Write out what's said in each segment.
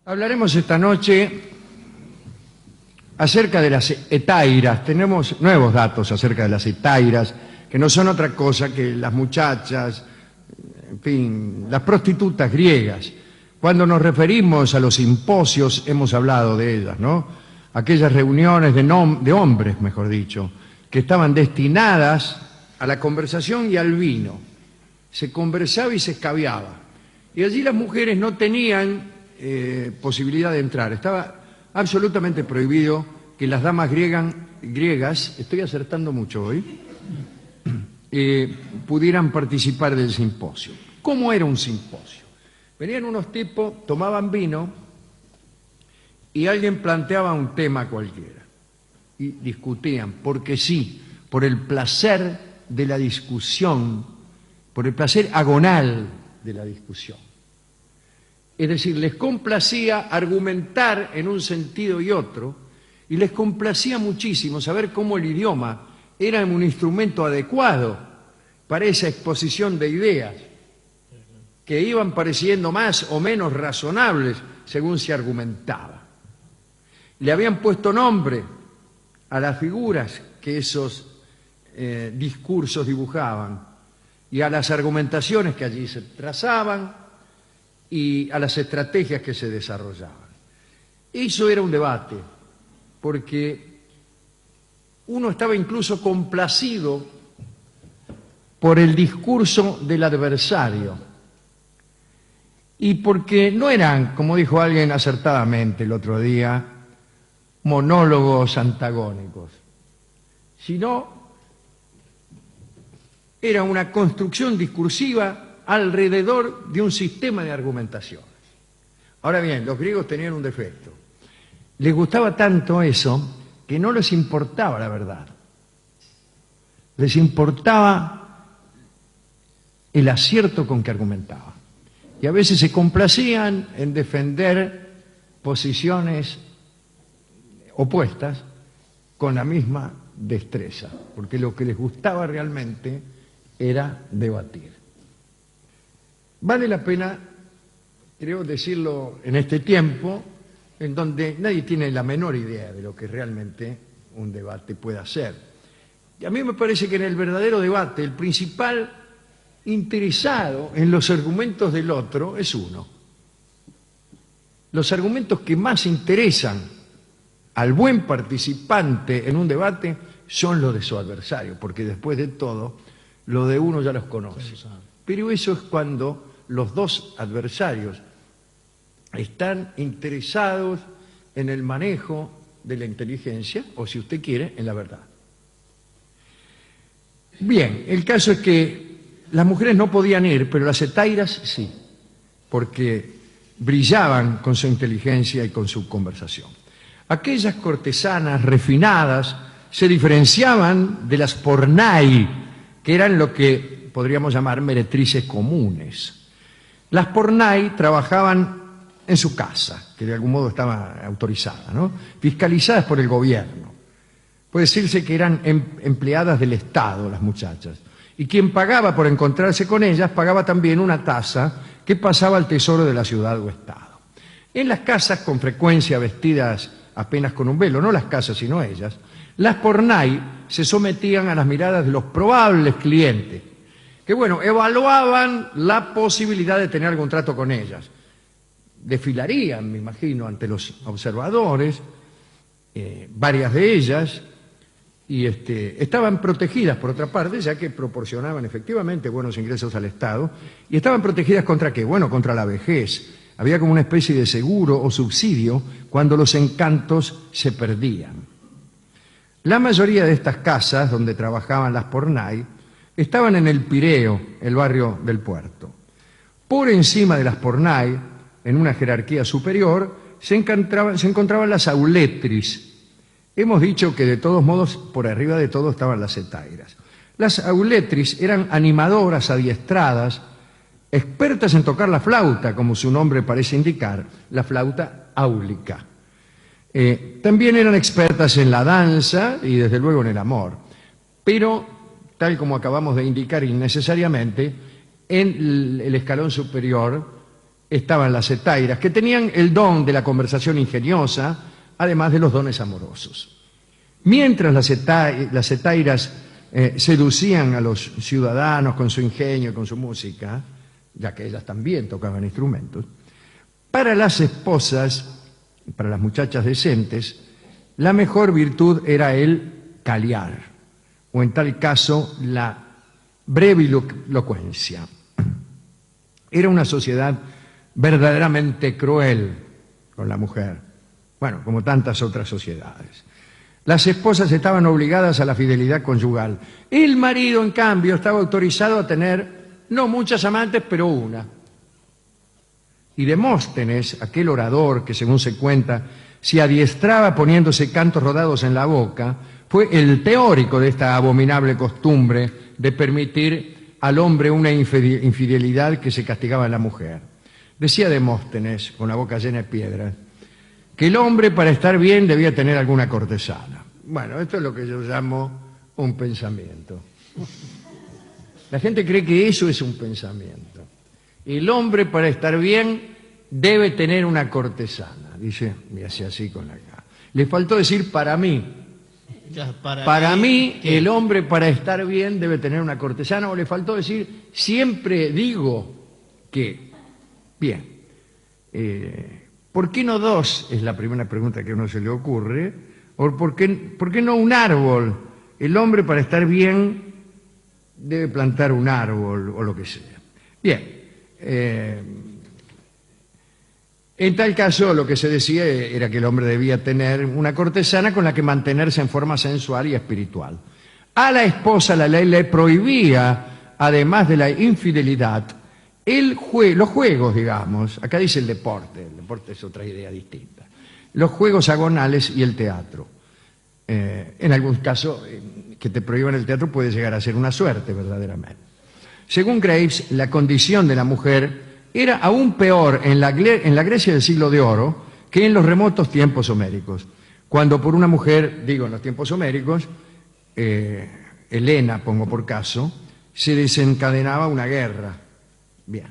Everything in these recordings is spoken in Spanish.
Hablaremos esta noche acerca de las hetairas. Tenemos nuevos datos acerca de las hetairas, que no son otra cosa que las muchachas, en fin, las prostitutas griegas. Cuando nos referimos a los simposios, hemos hablado de ellas, ¿no? Aquellas reuniones de hombres, mejor dicho, que estaban destinadas a la conversación y al vino. Se conversaba y se escabiaba. Y allí las mujeres no tenían posibilidad de entrar. Estaba absolutamente prohibido que las damas griegas, estoy acertando mucho hoy, pudieran participar del simposio. ¿Cómo era un simposio? Venían unos tipos, tomaban vino y alguien planteaba un tema cualquiera y discutían, porque sí, por el placer de la discusión, por el placer agonal de la discusión. Es decir, les complacía argumentar en un sentido y otro, y les complacía muchísimo saber cómo el idioma era un instrumento adecuado para esa exposición de ideas, que iban pareciendo más o menos razonables según se argumentaba. Le habían puesto nombre a las figuras que esos discursos dibujaban y a las argumentaciones que allí se trazaban y a las estrategias que se desarrollaban. Eso era un debate, porque uno estaba incluso complacido por el discurso del adversario y porque no eran, como dijo alguien acertadamente el otro día, monólogos antagónicos, sino era una construcción discursiva alrededor de un sistema de argumentaciones. Ahora bien, los griegos tenían un defecto. Les gustaba tanto eso que no les importaba la verdad. Les importaba el acierto con que argumentaban. Y a veces se complacían en defender posiciones opuestas con la misma destreza, porque lo que les gustaba realmente era debatir. Vale la pena, creo, decirlo en este tiempo, en donde nadie tiene la menor idea de lo que realmente un debate pueda ser. Y a mí me parece que en el verdadero debate, el principal interesado en los argumentos del otro es uno. Los argumentos que más interesan al buen participante en un debate son los de su adversario, porque después de todo, lo de uno ya los conoce. Pero eso es cuando los dos adversarios están interesados en el manejo de la inteligencia, o si usted quiere, en la verdad. Bien, el caso es que las mujeres no podían ir, pero las hetairas sí, porque brillaban con su inteligencia y con su conversación. Aquellas cortesanas refinadas se diferenciaban de las pornai, que eran lo que podríamos llamar meretrices comunes. Las pornai trabajaban en su casa, que de algún modo estaba autorizada, ¿no? Fiscalizadas por el gobierno. Puede decirse que eran empleadas del Estado, las muchachas. Y quien pagaba por encontrarse con ellas, pagaba también una tasa que pasaba al tesoro de la ciudad o Estado. En las casas, con frecuencia vestidas apenas con un velo, no las casas sino ellas, las pornai se sometían a las miradas de los probables clientes, que bueno, evaluaban la posibilidad de tener algún trato con ellas. Desfilarían, me imagino, ante los observadores, varias de ellas, y estaban protegidas, por otra parte, ya que proporcionaban efectivamente buenos ingresos al Estado, y estaban protegidas ¿contra qué? Bueno, contra la vejez. Había como una especie de seguro o subsidio cuando los encantos se perdían. La mayoría de estas casas donde trabajaban las pornai estaban en el Pireo, el barrio del puerto. Por encima de las pornai, en una jerarquía superior, se encontraban las auletris. Hemos dicho que de todos modos, por arriba de todo estaban las hetairas. Las auletris eran animadoras adiestradas, expertas en tocar la flauta, como su nombre parece indicar, la flauta áulica. También eran expertas en la danza y desde luego en el amor, pero tal como acabamos de indicar innecesariamente, en el escalón superior estaban las hetairas, que tenían el don de la conversación ingeniosa, además de los dones amorosos. Mientras las hetairas seducían a los ciudadanos con su ingenio y con su música, ya que ellas también tocaban instrumentos, para las esposas, para las muchachas decentes, la mejor virtud era el caliar, o en tal caso la brevilocuencia. Era una sociedad verdaderamente cruel con la mujer, bueno, como tantas otras sociedades. Las esposas estaban obligadas a la fidelidad conyugal. El marido, en cambio, estaba autorizado a tener no muchas amantes, pero una. Y Demóstenes, aquel orador que, según se cuenta, se adiestraba poniéndose cantos rodados en la boca, fue el teórico de esta abominable costumbre de permitir al hombre una infidelidad que se castigaba a la mujer. Decía Demóstenes, con la boca llena de piedras, que el hombre para estar bien debía tener alguna cortesana. Bueno, esto es lo que yo llamo un pensamiento. La gente cree que eso es un pensamiento. El hombre para estar bien debe tener una cortesana. Dice, y hace así con la cara. Le faltó decir para mí. Para mí, el hombre para estar bien debe tener una cortesana, o le faltó decir, siempre digo que. Bien. ¿Por qué no dos? Es la primera pregunta que a uno se le ocurre. ¿O por qué no un árbol? El hombre para estar bien debe plantar un árbol o lo que sea. Bien. En tal caso, lo que se decía era que el hombre debía tener una cortesana con la que mantenerse en forma sensual y espiritual. A la esposa la ley le prohibía, además de la infidelidad, los juegos, digamos. Acá dice el deporte es otra idea distinta. Los juegos agonales y el teatro. En algún caso, que te prohíban el teatro puede llegar a ser una suerte, verdaderamente. Según Graves, la condición de la mujer era aún peor en la Grecia del siglo de oro que en los remotos tiempos homéricos, cuando por una mujer, digo en los tiempos homéricos, Helena, pongo por caso, se desencadenaba una guerra. Bien.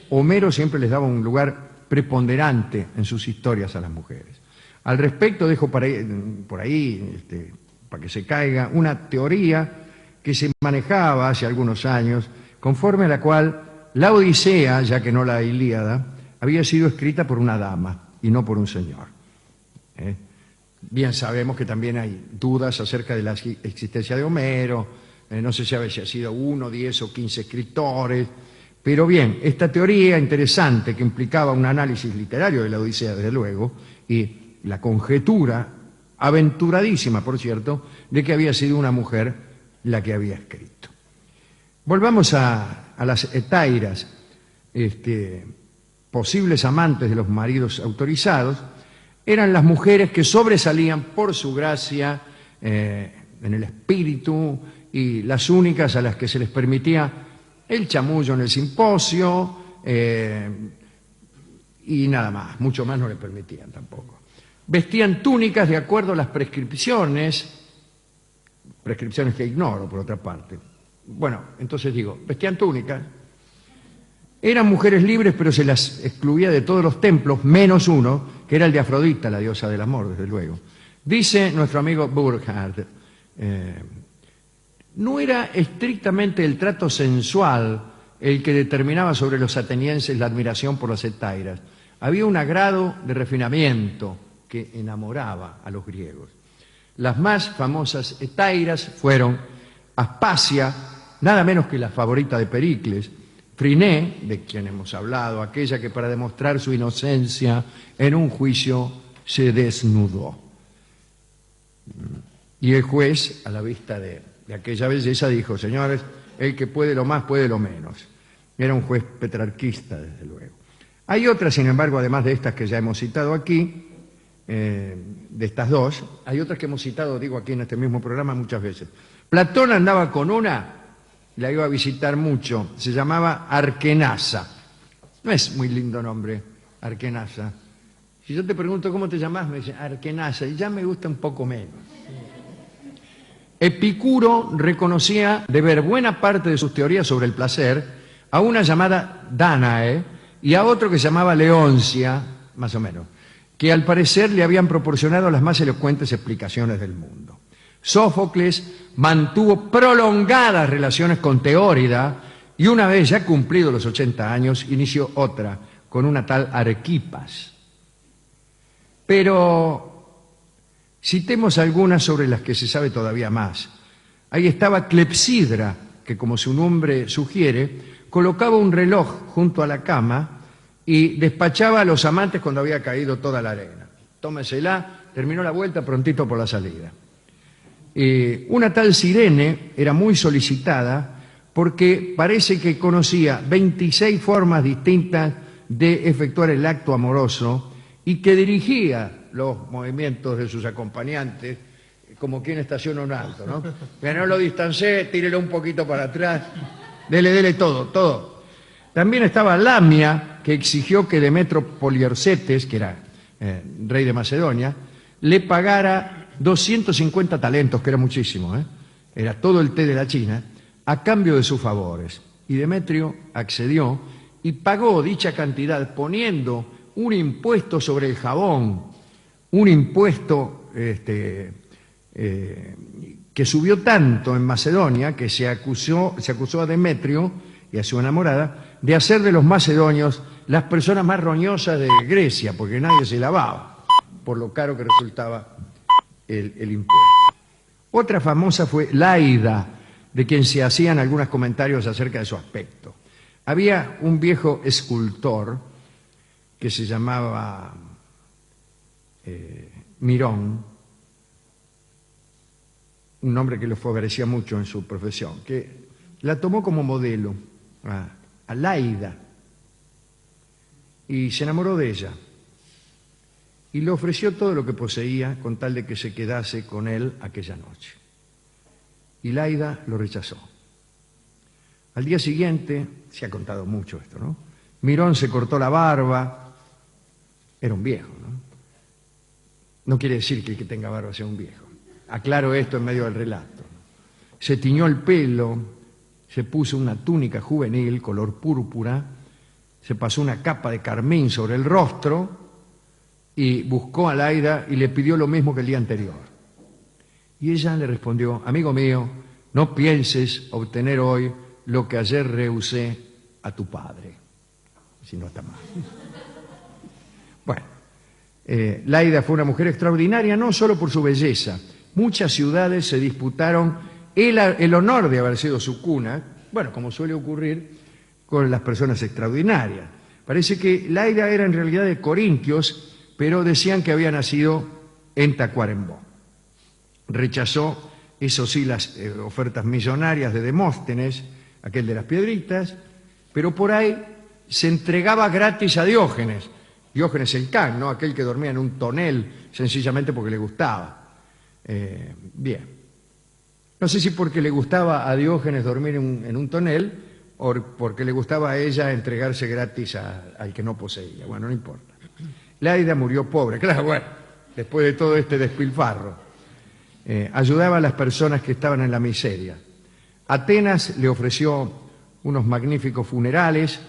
Homero siempre les daba un lugar preponderante en sus historias a las mujeres. Al respecto dejo por ahí para que se caiga, una teoría que se manejaba hace algunos años, conforme a la cual la Odisea, ya que no la Ilíada, había sido escrita por una dama y no por un señor. Bien sabemos que también hay dudas acerca de la existencia de Homero, no se sabe si ha sido 1, 10 o 15 escritores, pero bien, esta teoría interesante que implicaba un análisis literario de la Odisea, desde luego, y la conjetura, aventuradísima, por cierto, de que había sido una mujer la que había escrito. Volvamos a las hetairas, posibles amantes de los maridos autorizados, eran las mujeres que sobresalían por su gracia en el espíritu y las únicas a las que se les permitía el chamullo en el simposio y nada más, mucho más no le permitían tampoco. Vestían túnicas de acuerdo a las prescripciones que ignoro por otra parte. Bueno, entonces digo, vestían túnicas, eran mujeres libres, pero se las excluía de todos los templos, menos uno, que era el de Afrodita, la diosa del amor, desde luego. Dice nuestro amigo Burckhardt, no era estrictamente el trato sensual el que determinaba sobre los atenienses la admiración por las hetairas. Había un agrado de refinamiento que enamoraba a los griegos. Las más famosas hetairas fueron Aspasia, nada menos que la favorita de Pericles, Friné, de quien hemos hablado, aquella que para demostrar su inocencia en un juicio se desnudó. Y el juez, a la vista de aquella belleza, dijo, señores, el que puede lo más puede lo menos. Era un juez petrarquista, desde luego. Hay otras, sin embargo, además de estas que ya hemos citado aquí, de estas dos, hay otras que hemos citado, digo, aquí en este mismo programa muchas veces. Platón andaba con una, la iba a visitar mucho, se llamaba Arquenasa. No es muy lindo nombre, Arquenasa. Si yo te pregunto cómo te llamás, me dicen Arquenasa, y ya me gusta un poco menos. Epicuro reconocía deber buena parte de sus teorías sobre el placer a una llamada Dánae, y a otro que se llamaba Leoncia, más o menos, que al parecer le habían proporcionado las más elocuentes explicaciones del mundo. Sófocles mantuvo prolongadas relaciones con Teórida y una vez ya cumplidos los 80 años inició otra con una tal Arquipas. Pero citemos algunas sobre las que se sabe todavía más. Ahí estaba Clepsidra, que como su nombre sugiere, colocaba un reloj junto a la cama y despachaba a los amantes cuando había caído toda la arena. Tómesela, terminó la vuelta, prontito por la salida. Una tal Cirene era muy solicitada porque parece que conocía 26 formas distintas de efectuar el acto amoroso y que dirigía los movimientos de sus acompañantes como quien estaciona un auto, ¿no? Que no lo distancie, tírelo un poquito para atrás, dele todo. También estaba Lamia, que exigió que Demetrio Poliorcetes, que era rey de Macedonia, le pagara 250 talentos, que era muchísimo, era todo el té de la China, a cambio de sus favores. Y Demetrio accedió y pagó dicha cantidad poniendo un impuesto sobre el jabón, un impuesto que subió tanto en Macedonia que se acusó a Demetrio y a su enamorada de hacer de los macedonios las personas más roñosas de Grecia, porque nadie se lavaba, por lo caro que resultaba el impuesto. Otra famosa fue Laida, de quien se hacían algunos comentarios acerca de su aspecto. Había un viejo escultor que se llamaba Mirón, un nombre que le favorecía mucho en su profesión, que la tomó como modelo a Laida y se enamoró de ella y le ofreció todo lo que poseía con tal de que se quedase con él aquella noche. Y Laida lo rechazó. Al día siguiente, se ha contado mucho esto, ¿no? Mirón se cortó la barba, era un viejo, ¿no? No quiere decir que el que tenga barba sea un viejo. Aclaro esto en medio del relato. Se tiñó el pelo, se puso una túnica juvenil, color púrpura, se pasó una capa de carmín sobre el rostro y buscó a Laida y le pidió lo mismo que el día anterior. Y ella le respondió: amigo mío, no pienses obtener hoy lo que ayer rehusé a tu padre. Si no está mal. Bueno, Laida fue una mujer extraordinaria, no solo por su belleza. Muchas ciudades se disputaron el honor de haber sido su cuna, bueno, como suele ocurrir con las personas extraordinarias. Parece que Laida era en realidad de Corintios, pero decían que había nacido en Tacuarembó. Rechazó, eso sí, las ofertas millonarias de Demóstenes, aquel de las piedritas, pero por ahí se entregaba gratis a Diógenes el can, ¿no? Aquel que dormía en un tonel sencillamente porque le gustaba. Bien. No sé si porque le gustaba a Diógenes dormir en un tonel o porque le gustaba a ella entregarse gratis al que no poseía. Bueno, no importa. Laida murió pobre, claro, bueno, después de todo este despilfarro. Ayudaba a las personas que estaban en la miseria. Atenas le ofreció unos magníficos funerales,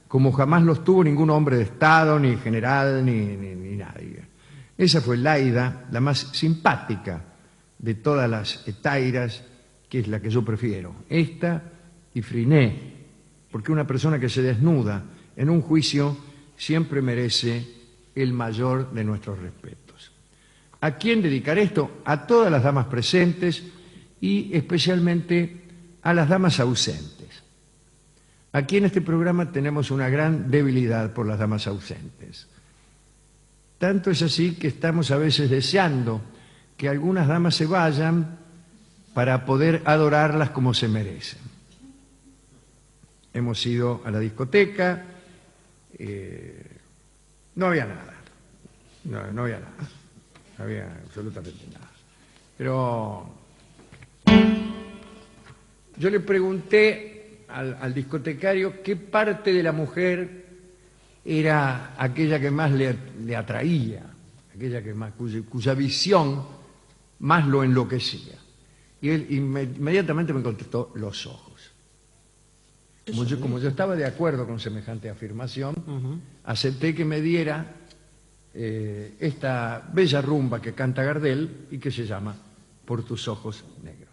como jamás los tuvo ningún hombre de Estado, ni general, ni nadie. Esa fue Laida, la más simpática de todas las hetairas, que es la que yo prefiero. Esta y Friné, porque una persona que se desnuda en un juicio siempre merece el mayor de nuestros respetos. ¿A quién dedicar esto? A todas las damas presentes y especialmente a las damas ausentes. Aquí en este programa tenemos una gran debilidad por las damas ausentes. Tanto es así que estamos a veces deseando que algunas damas se vayan para poder adorarlas como se merecen. Hemos ido a la discoteca, no había nada, no había nada, no había absolutamente nada. Pero yo le pregunté al discotecario qué parte de la mujer era aquella que más le atraía, aquella que más, cuya visión más lo enloquecía. Y él inmediatamente me contestó: los ojos. Como yo estaba de acuerdo con semejante afirmación, acepté que me diera esta bella rumba que canta Gardel y que se llama Por tus ojos negros.